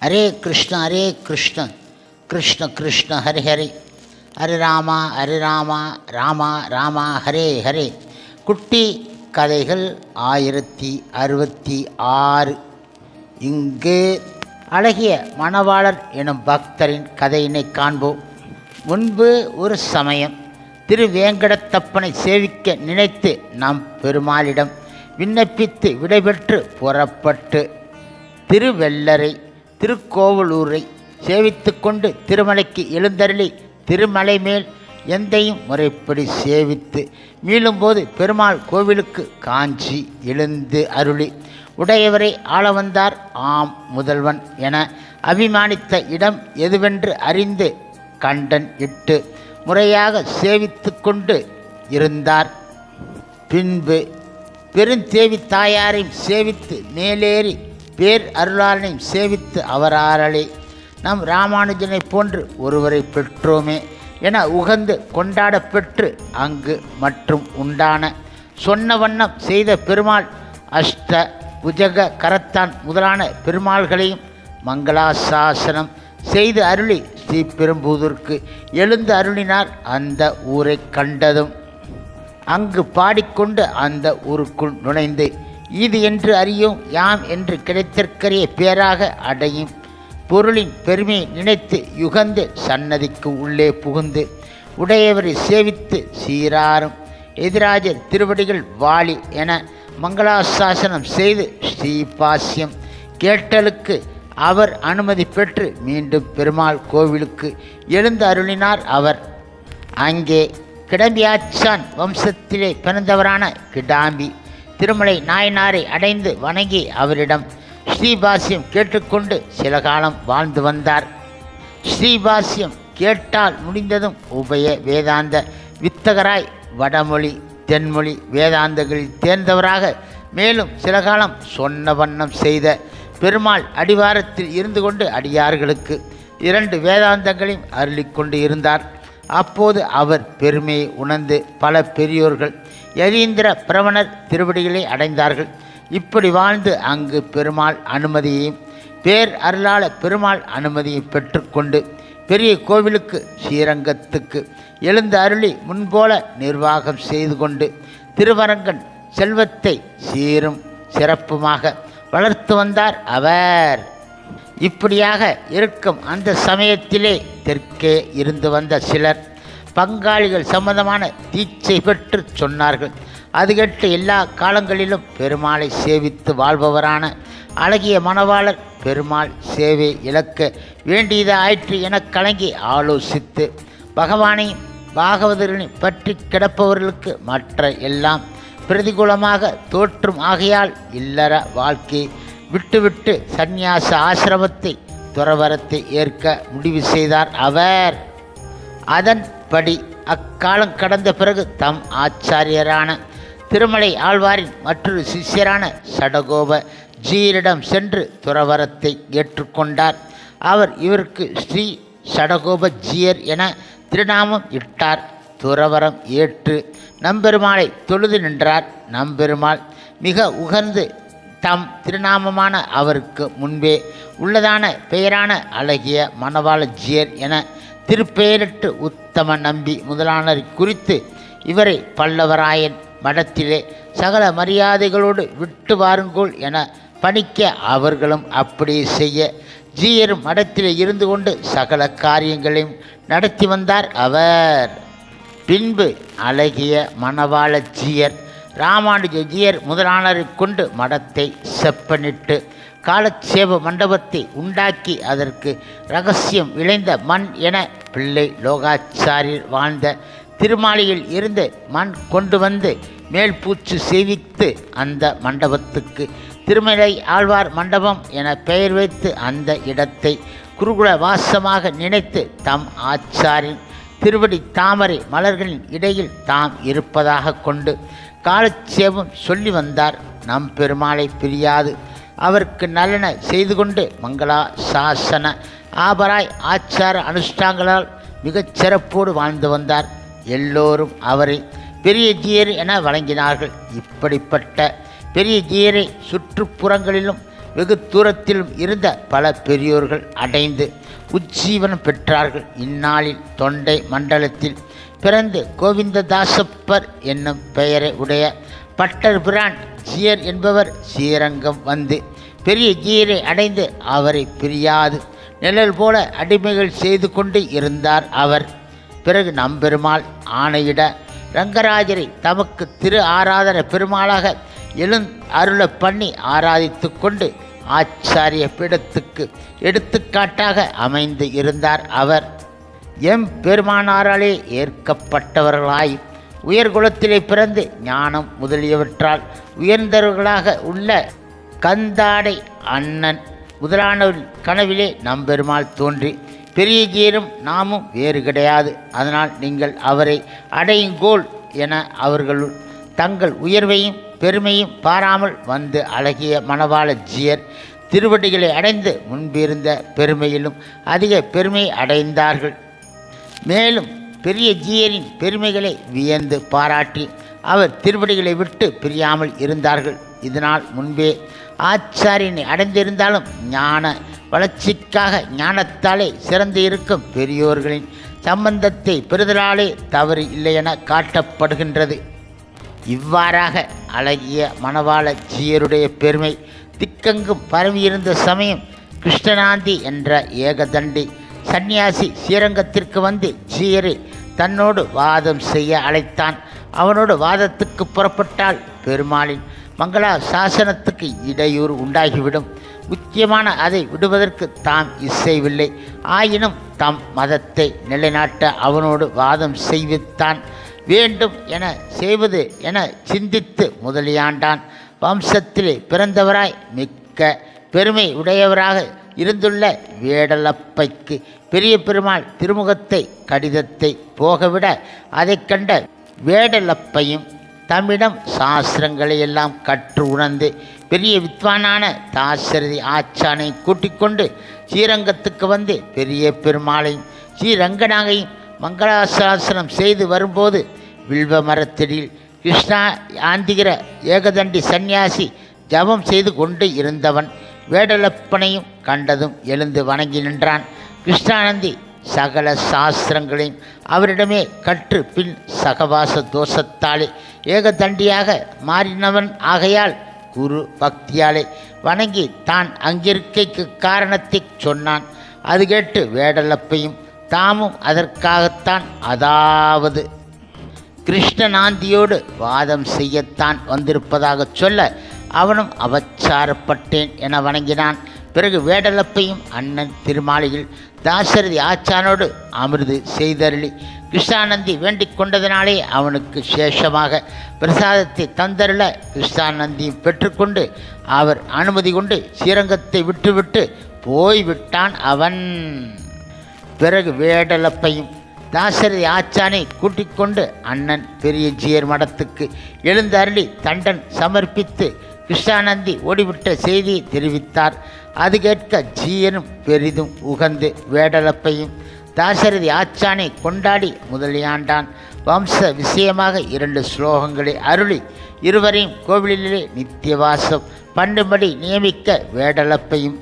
ஹரே கிருஷ்ண கிருஷ்ண கிருஷ்ண ஹரே ஹரே, ஹரே ராமா ராமா ராமா ஹரே ஹரே. குட்டி கதைகள் 1066. இங்கு அழகிய மணவாளர் எனும் பக்தரின் கதையினை காண்போம். முன்பு ஒரு சமயம் திருவேங்கடத்தப்பனை சேவிக்க நினைத்து நம் பெருமாளிடம் விண்ணப்பித்து விடைபெற்று புறப்பட்டு திருவெள்ளரை திருக்கோவலூரை சேவித்து கொண்டு திருமலைக்கு எழுந்தருளி திருமலை மேல் எந்தையும் முறைப்படி சேவித்து மீளும்போது பெருமாள் கோவிலுக்கு காஞ்சி எழுந்து அருளி உடையவரை ஆள வந்தார். ஆம் முதல்வன் என அபிமானித்த இடம் எதுவென்று அறிந்து கண்டன் இட்டு முறையாக சேவித்து கொண்டு இருந்தார். பின்பு பெருந்தேவி தாயாரையும் சேவித்து மேலேறி பேர் அருளாளனையும் சேவித்து அவராலே நம் ராமானுஜனை போன்று ஒருவரை பெற்றோமே என உகந்து கொண்டாட பெற்று அங்கு மற்றும் உண்டான சொன்ன வண்ணம் செய்த பெருமாள் அஷ்ட புஜக கரத்தான் முதலான பெருமாள்களையும் மங்களாசாசனம் செய்து அருளி ஸ்ரீபெரும்புதூருக்கு எழுந்து அருளினார். அந்த ஊரை கண்டதும் அங்கு பாடிக்கொண்டு அந்த ஊருக்குள் நுழைந்து இது என்று அறியோம் யாம் என்று கிடைத்திற்கரிய பேராக அடையும் பொருளின் பெருமையை நினைத்து யுகந்து சன்னதிக்கு உள்ளே புகுந்து உடையவரை சேவித்து சீராரும் எதிராஜர் திருவடிகள் வாளி என மங்களாசாசனம் செய்து ஸ்ரீபாஷ்யம் கேட்டலுக்கு அவர் அனுமதி பெற்று மீண்டும் பெருமாள் கோவிலுக்கு எழுந்து அருளினார். அவர் அங்கே கிடம்பியாச்சான் வம்சத்திலே பிறந்தவரான கிடாம்பி திருமலை நாயனாரை அடைந்து வணங்கி அவரிடம் ஸ்ரீபாஷ்யம் கேட்டுக்கொண்டு சில காலம் வாழ்ந்து வந்தார். ஸ்ரீபாஷ்யம் கேட்டால் முடிந்ததும் உபய வேதாந்த வித்தகராய் வடமொழி தென்மொழி வேதாந்தங்களில் தேர்ந்தவராக மேலும் சில காலம் சொன்ன வண்ணம் செய்த பெருமாள் அடிவாரத்தில் இருந்து கொண்டு அடியார்களுக்கு 2 வேதாந்தங்களையும் அருளிக்கொண்டு இருந்தார். அப்போது அவர் பெருமையை உணர்ந்து பல பெரியோர்கள் யதீந்திர பிரவணர் திருவடிகளை அடைந்தார்கள். இப்படி வாழ்ந்து அங்கு பெருமாள் அனுமதியையும் பேர் அருளாள பெருமாள் அனுமதியை பெற்றுக்கொண்டு பெரிய கோவிலுக்கு ஸ்ரீரங்கத்துக்கு எழுந்து அருளி முன்போல நிர்வாகம் செய்து கொண்டு திருவரங்கன் செல்வத்தை சீரும் சிறப்புமாக வளர்த்து வந்தார் அவர். இப்படியாக இருக்கும் அந்த சமயத்திலே தெற்கே இருந்து வந்த சிலர் பங்காளிகள் சம்பந்தமான தீட்சை பெற்று சொன்னார்கள். அது கேட்டு எல்லா காலங்களிலும் பெருமாளை சேவித்து வாழ்பவரான அழகிய மணவாளர் பெருமாள் சேவை இழக்க வேண்டியது ஆயிற்று என கலங்கி ஆலோசித்து பகவானையும் பாகவதர்களையும் பற்றி கிடப்பவர்களுக்கு மற்ற எல்லாம் பிரதிகூலமாக தோற்றும் ஆகையால் இல்லற வாழ்க்கையை விட்டுவிட்டு சந்நியாச ஆசிரமத்தை துறவரத்தை ஏற்க முடிவு செய்தார் அவர். அதன்படி அக்காலம் கடந்த பிறகு தம் ஆச்சாரியரான திருமலை ஆழ்வாரின் மற்றொரு சிஷ்யரான சடகோப ஜீயரிடம் சென்று துறவரத்தை ஏற்றுக்கொண்டார். அவர் இவருக்கு ஸ்ரீ சடகோப ஜீயர் என திருநாமம் இட்டார். துறவரம் ஏற்று நம்பெருமாளை தொழுது நின்றார். நம்பெருமாள் மிக உகந்து தம் திருநாமமான அவருக்கு முன்பே உள்ளதான பெயரான அழகிய மணவாள ஜீயர் என திருப்பெயரிட்டு உத்தம நம்பி முதலானரை குறித்து இவரை பல்லவராயன் மடத்திலே சகல மரியாதைகளோடு விட்டு வாருங்கோள் என பணிக்க அவர்களும் அப்படியே செய்ய ஜீயரும் மடத்திலே இருந்து கொண்டு சகல காரியங்களையும் நடத்தி வந்தார் அவர். பின்பு அழகிய மணவாள ஜீயர் ராமானுஜ ஜீயர் முதலானரை கொண்டு மடத்தை செப்பனிட்டு காலட்சேப மண்டபத்தை உண்டாக்கி அதற்கு இரகசியம் விளைந்த மண் என பிள்ளை லோகாச்சாரியர் வாழ்ந்த திருமாளியில் இருந்து மண் கொண்டு வந்து மேல் பூச்சு செய்வித்து அந்த மண்டபத்துக்கு திருமலை ஆழ்வார் மண்டபம் என பெயர் வைத்து அந்த இடத்தை குருகுல வாசமாக நினைத்து தம் ஆச்சாரின் திருவடி தாமரை மலர்களின் இடையில் தாம் இருப்பதாக கொண்டு காலட்சேபம் சொல்லி வந்தார். நம் பெருமாளை பிரியாது அவருக்கு நல்லன செய்து கொண்டு மங்களா சாசன ஆபராய் ஆச்சார அனுஷ்டாங்களால் மிகச் சிறப்போடு வாழ்ந்து வந்தார். எல்லோரும் அவரை பெரிய ஜீயர் என வழங்கினார்கள். இப்படிப்பட்ட பெரிய ஜீயரை சுற்றுப்புறங்களிலும் வெகு தூரத்திலும் இருந்த பல பெரியோர்கள் அடைந்து உஜ்ஜீவனம் பெற்றார்கள். இந்நாளில் தொண்டை மண்டலத்தில் பிறந்து கோவிந்ததாசப்பர் என்னும் பெயரை உடைய பட்டர் பிரான் ஜீயர் என்பவர் ஸ்ரீரங்கம் வந்து பெரிய ஜீயரை அடைந்து அவரை பிரியாது நிழல் போல அடிமைகள் செய்து கொண்டு இருந்தார் அவர். பிறகு நம்பெருமாள் ஆணையிட ரங்கராஜரை தமக்கு திரு ஆராதன பெருமாளாக அருள பண்ணி ஆராதித்து கொண்டு ஆச்சாரிய பீடத்துக்கு எடுத்துக்காட்டாக அமைந்து இருந்தார் அவர். பெருமானாராலே ஏற்கப்பட்டவர்களாய் உயர்குலத்திலே பிறந்து ஞானம் முதலியவற்றால் உயர்ந்தவர்களாக உள்ள கந்தாடை அண்ணன் முதலானவர் கனவிலே நம்பெருமாள் தோன்றி பெரிய ஜீயரும் நாமும் வேறு கிடையாது, அதனால் நீங்கள் அவரை அடையுங்கோள் என அவர்களுள் தங்கள் உயர்வையும் பெருமையும் பாராமல் வந்து அழகிய மணவாள ஜீயர் திருவடிகளை அடைந்து முன்பிருந்த பெருமையிலும் அதிக பெருமை அடைந்தார்கள். மேலும் பெரிய ஜீயரின் பெருமைகளை வியந்து பாராட்டி அவர் திருவடிகளை விட்டு பிரியாமல் இருந்தார்கள். இதனால் முன்பே ஆச்சாரியனை அடைந்திருந்தாலும் ஞான வளர்ச்சிக்காக ஞானத்தாலே சிறந்து இருக்கும் பெரியோர்களின் சம்பந்தத்தை பெறுதலாலே தவறு இல்லை என காட்டப்படுகின்றது. இவ்வாறாக அழகிய மணவாள ஜீயருடைய பெருமை திக்கெங்கும் பரவியிருந்த சமயம் கிருஷ்ணநாந்தி என்ற ஏகதண்டி சந்நியாசி ஸ்ரீரங்கத்திற்கு வந்து ஜீயரை தன்னோடு வாதம் செய்ய அழைத்தான். அவனோடு வாதத்துக்கு புறப்பட்டால் பெருமாளின் மங்களா சாசனத்துக்கு இடையூறு உண்டாகிவிடும். முக்கியமான அதை விடுவதற்கு தாம் இசைவில்லை. ஆயினும் தம் மதத்தை நிலைநாட்ட அவனோடு வாதம் செய்வித்தான். வேண்டும் என செய்வது என சிந்தித்து முதலியாண்டான் வம்சத்திலே பிறந்தவராய் மிக்க பெருமை உடையவராக இருந்துள்ள வேடலப்பைக்கு பெரிய பெருமாள் திருமுகத்தை கடிதத்தை போகவிட அதை கண்ட வேடலப்பையும் தம்மிடம் சாஸ்திரங்களை எல்லாம் கற்று உணர்ந்து பெரிய வித்வானான தாசரதி ஆச்சானை கூட்டிக் கொண்டு ஸ்ரீரங்கத்துக்கு வந்து பெரிய பெருமாளையும் ஸ்ரீரங்கநாகையும் மங்களாசாசனம் செய்து வரும்போது வில்வ மரத்தடியில் கிருஷ்ணா ஆந்திகிற ஏகதண்டி சந்நியாசி ஜபம் செய்து கொண்டு இருந்தவன் வேடலப்பனையும் கண்டதும் எழுந்து வணங்கி நின்றான். கிருஷ்ணானந்தி சகல சாஸ்திரங்களையும் அவரிடமே கற்று பின் சகவாச தோஷத்தாலே ஏகதண்டியாக மாறினவன் ஆகையால் குரு பக்தியாலே வணங்கி தான் அங்கிருக்கைக்கு காரணத்தை சொன்னான். அது கேட்டு வேடலப்பையும் தாமும் அதற்காகத்தான், அதாவது கிருஷ்ணநாந்தியோடு வாதம் செய்யத்தான் வந்திருப்பதாக சொல்ல அவனும் அவச்சாரப்பட்டேன் என வணங்கினான். பிறகு வேடலப்பையும் அண்ணன் திருமாளியில் தாசரதி ஆச்சானோடு அமிர்து செய்தருளி கிருஷ்ணானந்தி வேண்டிக் கொண்டதினாலே அவனுக்கு சேஷமாக பிரசாதத்தை தந்தருள கிருஷ்ணானந்தியும் பெற்றுக்கொண்டு அவர் அனுமதி கொண்டு ஸ்ரீரங்கத்தை விட்டுவிட்டு போய்விட்டான் அவன். பிறகு வேடலப்பையும் தாசரதி ஆச்சானை கூட்டிக் கொண்டு அண்ணன் பெரிய ஜீயர் மடத்துக்கு எழுந்தருளி தண்டன் சமர்ப்பித்து கிருஷ்ணானந்தி ஓடிவிட்ட செய்தியை தெரிவித்தார். அது கேட்க ஜீயனும் பெரிதும் உகந்து வேடலப்பையும் தாசரதி ஆச்சானை கொண்டாடி முதலியாண்டான். வம்ச விஷயமாக 2 ஸ்லோகங்களை அருளி இருவரையும் கோவிலிலே நித்தியவாசம் பண்ணும்படி நியமிக்க வேடலப்பையும்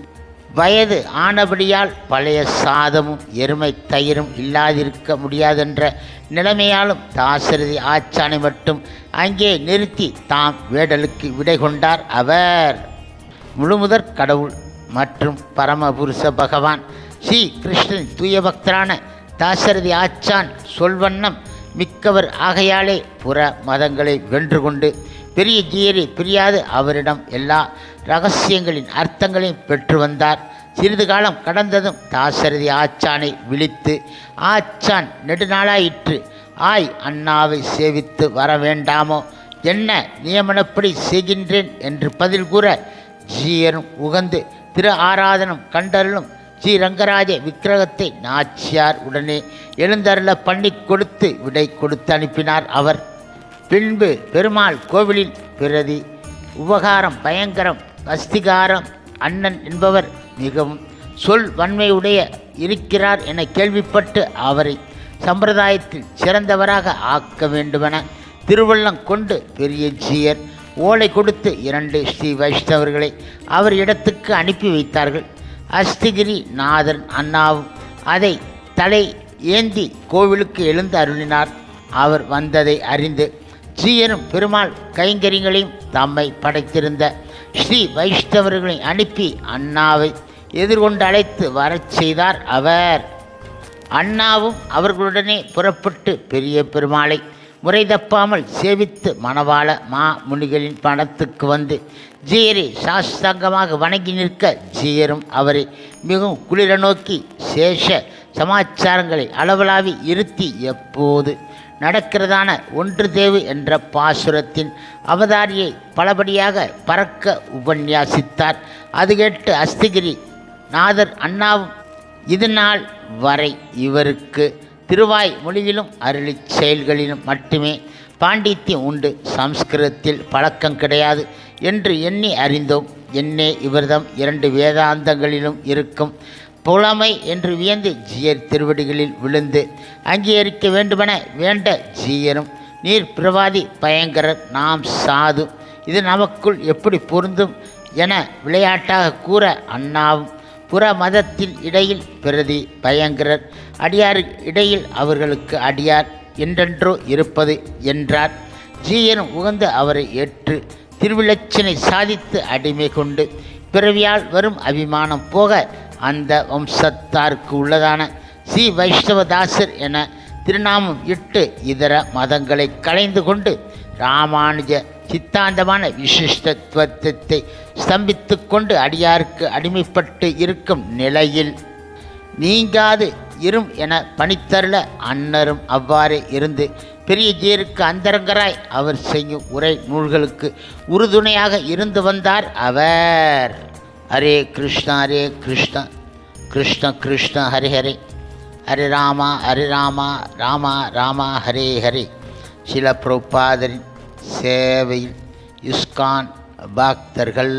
வயது ஆனபடியால் பழைய சாதமும் எருமை தயிரும் இல்லாதிருக்க முடியாதென்ற நிலைமையாலும் தாசரதி ஆச்சானை மட்டும் அங்கே நிறுத்தி தாம் வேடலுக்கு விடை கொண்டார் அவர். முழுமுதற் கடவுள் மற்றும் பரமபுருஷ பகவான் ஸ்ரீ கிருஷ்ணன் தூய பக்தரான தாசரதி ஆச்சான் சொல்வண்ணம் மிக்கவர் ஆகையாலே புற மதங்களை வென்று கொண்டு பெரிய ஜீயரை பிரியாது அவரிடம் எல்லா இரகசியங்களின் அர்த்தங்களையும் பெற்று வந்தார். சிறிது காலம் கடந்ததும் தாசரதி ஆச்சானை விழித்து, ஆச்சான் நெடுநாளாயிற்று, அண்ணாவை சேவித்து வர வேண்டாமோ, என்ன நியமனப்படி செய்கின்றேன் என்று பதில் கூற ஜீயரும் உகந்து திரு ஆராதனம் கண்டருளும் ஸ்ரீரங்கராஜ விக்கிரகத்தை நாச்சியார் உடனே எழுந்தருள பண்ணி கொடுத்து விடை கொடுத்து அனுப்பினார் அவர். பின்பு பெருமாள் கோவிலில் பிரதி உபகாரம் பயங்கரம் அஸ்திகாரம் அண்ணன் என்பவர் மிகவும் சொல் வன்மையுடைய இருக்கிறார் என கேள்விப்பட்டு அவரை சம்பிரதாயத்தில் சிறந்தவராக ஆக்க வேண்டுமென திருவள்ளம் கொண்டு பெரிய ஜீயர் ஓலை கொடுத்து 2 ஸ்ரீ வைஷ்ணவர்களை அவர் இடத்துக்கு அனுப்பி வைத்தார்கள். அஸ்திகிரி நாதர் அண்ணாவும் அதை தலை ஏந்தி கோவிலுக்கு எழுந்து அருளினார். அவர் வந்ததை அறிந்து ஜீயரும் பெருமாள் கைங்கரியங்களையும் தம்மை படைத்திருந்த ஸ்ரீ வைஷ்ணவர்களை அனுப்பி அண்ணாவை எதிர்கொண்டு அழைத்து வரச் செய்தார் அவர். அண்ணாவும் அவர்களுடனே புறப்பட்டு பெரிய பெருமாளை முறை தப்பாமல் சேவித்து மணவாள மா முனிகளின் பணத்துக்கு வந்து ஜீயரை சாஸ்தாங்கமாக வணங்கி நிற்க ஜீயரும் அவரை மிகவும் குளிர நோக்கி சேஷ சமாச்சாரங்களை அளவலாவி இருத்தி எப்போது நடக்கிறதான ஒன்று தேவு என்ற பாசுரத்தின் அவதாரியை பலபடியாக பறக்க உபன்யாசித்தார். அது கேட்டு அஸ்திகிரி நாதர் அண்ணாவும் இது நாள் வரை இவருக்கு திருவாய் மொழியிலும் அருளி செயல்களிலும் மட்டுமே பாண்டித்யம் உண்டு, சம்ஸ்கிருதத்தில் பழக்கம் கிடையாது என்று எண்ணி அறிந்தோம். என்னே இவர்தம் 2 வேதாந்தங்களிலும் இருக்கும் புலமை என்று வியந்து ஜீயர் திருவடிகளில் விழுந்து அங்கீகரிக்க வேண்டுமென வேண்ட ஜீயரும் நீர் பிரவாதி பயங்கரர், நாம் சாது, இது நமக்குள் எப்படி பொருந்தும் என விளையாட்டாக கூற அண்ணாவும் புற மதத்தின் இடையில் பிரதி பயங்கரர், அடியார் இடையில் அவர்களுக்கு அடியார் என்றென்றோ இருப்பது என்றார். ஜீயரும் உகந்து அவரை ஏற்று திருவிலச்சினை சாதித்து அடிமை கொண்டு பிறவியால் வரும் அபிமானம் போக அந்த வம்சத்தாருக்கு உள்ளதான ஸ்ரீ வைஷ்ணவதாசர் என திருநாமம் இட்டு இதர மதங்களை களைந்து கொண்டு ராமானுஜ சித்தாந்தமான விசிஷ்டத்துவத்தை ஸ்தம்பித்து கொண்டு அடியாருக்கு அடிமைப்பட்டு இருக்கும் நிலையில் நீங்காது இரும் என பணித்தருள அன்னரும் அவ்வாறே இருந்து பெரிய ஜீயருக்கு அந்தரங்கராய் அவர் செய்யும் உரை நூல்களுக்கு உறுதுணையாக இருந்து வந்தார் அவர். ஹரே கிருஷ்ணா கிருஷ்ண கிருஷ்ண ஹரே ஹரே, ஹரே ராமா ராமா ராமா ஹரே ஹரே. சில பிரபுபாதரின் சேவையில் இஸ்கான் பக்தர்கள்